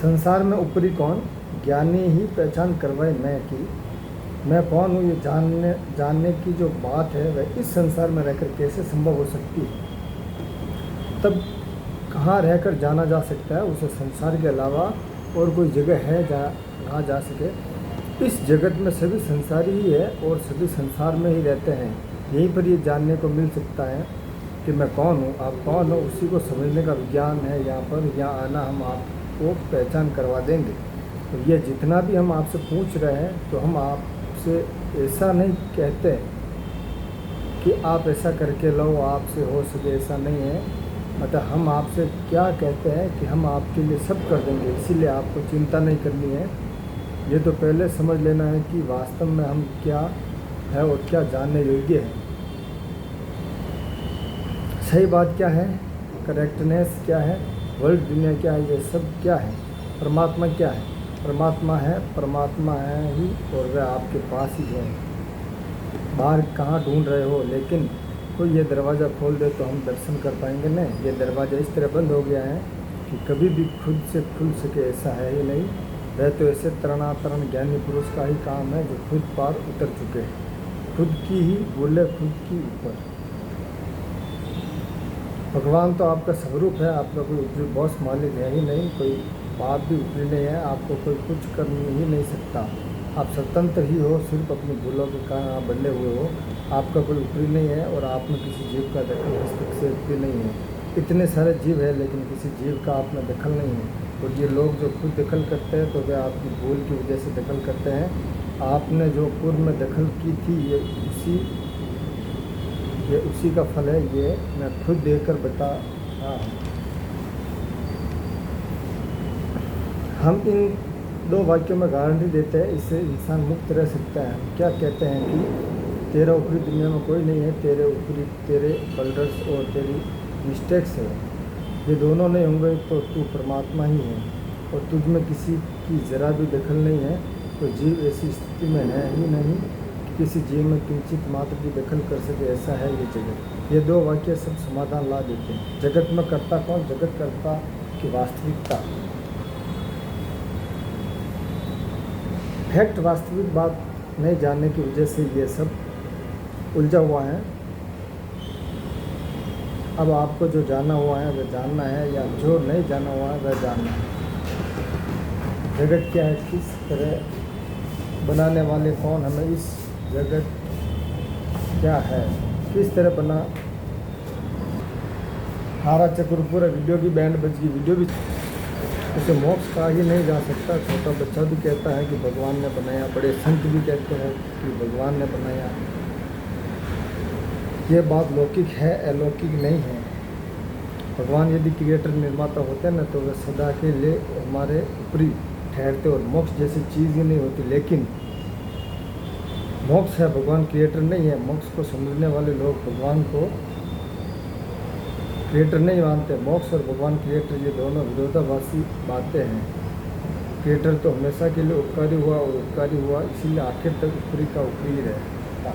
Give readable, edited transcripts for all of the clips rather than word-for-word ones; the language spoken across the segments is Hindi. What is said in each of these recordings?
संसार में ऊपरी कौन, ज्ञानी ही पहचान करवाए मैं की। मैं कौन हूँ ये जानने की जो बात है वह इस संसार में रहकर कैसे संभव हो सकती है। तब कहाँ रहकर जाना जा सकता है, उसे संसार के अलावा और कोई जगह है जहाँ जा सके। इस जगत में सभी संसारी ही है और सभी संसार में ही रहते हैं। यहीं पर ये जानने को मिल सकता है कि मैं कौन हूँ, आप कौन हो, उसी को समझने का विज्ञान है। यहाँ पर यहाँ आना हम आपको पहचान करवा देंगे। तो ये जितना भी हम आपसे पूछ रहे हैं तो हम आपसे ऐसा नहीं कहते कि आप ऐसा करके लो, आपसे हो सके, ऐसा नहीं है। मतलब हम आपसे क्या कहते हैं कि हम आपके लिए सब कर देंगे, इसीलिए आपको चिंता नहीं करनी है। ये तो पहले समझ लेना है कि वास्तव में हम क्या है और क्या जानने योग्य है। सही बात क्या है, करेक्टनेस क्या है, वर्ल्ड दुनिया क्या है, ये सब क्या है। परमात्मा क्या है, परमात्मा है ही और वह आपके पास ही है। बाहर कहाँ ढूंढ रहे हो, लेकिन कोई ये दरवाज़ा खोल दे तो हम दर्शन कर पाएंगे नहीं। ये दरवाज़ा इस तरह बंद हो गया है कि कभी भी खुद से खुल सके ऐसा है ही नहीं। वह तो ऐसे तरणातरण ज्ञानी पुरुष का ही काम है जो खुद पार उतर चुके हैं, खुद की ही बोले, खुद की ऊपर। भगवान तो आपका स्वरूप है, आपका कोई ऊपरी बॉस मालिक है ही नहीं, कोई बात भी ऊपरी नहीं है, आपको कोई कुछ कर ही नहीं सकता। आप स्वतंत्र ही हो, सिर्फ अपनी भूलों के कारण आप बदले हुए हो। आपका कोई ऊपरी नहीं है और आप में किसी जीव का दखल हस्तक्षेप भी नहीं है। इतने सारे जीव है लेकिन किसी जीव का आप में दखल नहीं है। और ये लोग जो खुद दखल करते हैं तो वे आपकी भूल की वजह से दखल करते हैं। आपने जो पूर्व में दखल की थी ये उसी का फल है। ये मैं खुद देखकर बता रहा हूँ। हम इन दो वाक्यों में गारंटी देते हैं, इससे इंसान मुक्त रह सकता है। हम क्या कहते हैं कि तेरा ऊपरी दुनिया में कोई नहीं है, तेरे ऊपरी तेरे बल्डर्स और तेरी मिस्टेक्स है। ये दोनों नहीं होंगे तो तू परमात्मा ही है और तुझ में किसी की ज़रा भी दखल नहीं है। तो जीव ऐसी स्थिति में है ही नहीं कि किसी जीव में किंचित मात्र भी दखल कर सके, ऐसा है ये जगत। ये दो वाक्य सब समाधान ला देते हैं। जगत में कर्ता कौन, जगत कर्ता की वास्तविकता, फैक्ट, वास्तविक बात नहीं जानने की वजह से ये सब उलझा हुआ है। अब आपको जो जाना हुआ है वह जानना है, या जो नहीं जाना हुआ है वह जानना है। जगत क्या है, किस तरह बनाने वाले कौन, हमें इस जगत क्या है, किस तरह बना। हारा चक्र पूरा वीडियो की बैंड बज गई, वीडियो भी उसे मोक्ष कहा ही नहीं जा सकता। छोटा बच्चा भी कहता है कि भगवान ने बनाया, बड़े संत भी कहते हैं कि भगवान ने बनाया। ये बात लौकिक है, अलौकिक नहीं है। भगवान यदि क्रिएटर निर्माता होते ना तो वे सदा के लिए हमारे ऊपरी ठहरते और मोक्ष जैसी चीज़ ही नहीं होती। लेकिन मोक्ष है, भगवान क्रिएटर नहीं है। मोक्ष को समझने वाले लोग भगवान को क्रिएटर नहीं मानते। मोक्ष और भगवान क्रिएटर ये दोनों विरोधाभासी बातें हैं। क्रिएटर तो हमेशा के लिए उपकारी हुआ और उपकारी हुआ, इसीलिए आखिर तक ऊपरी का ऊपरी ही रहता।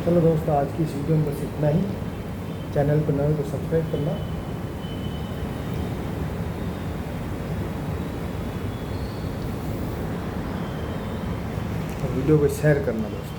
चलो दोस्तों, आज की इस वीडियो में बस इतना ही। चैनल पर नए तो सब्सक्राइब करना, और वीडियो को शेयर करना दोस्तों।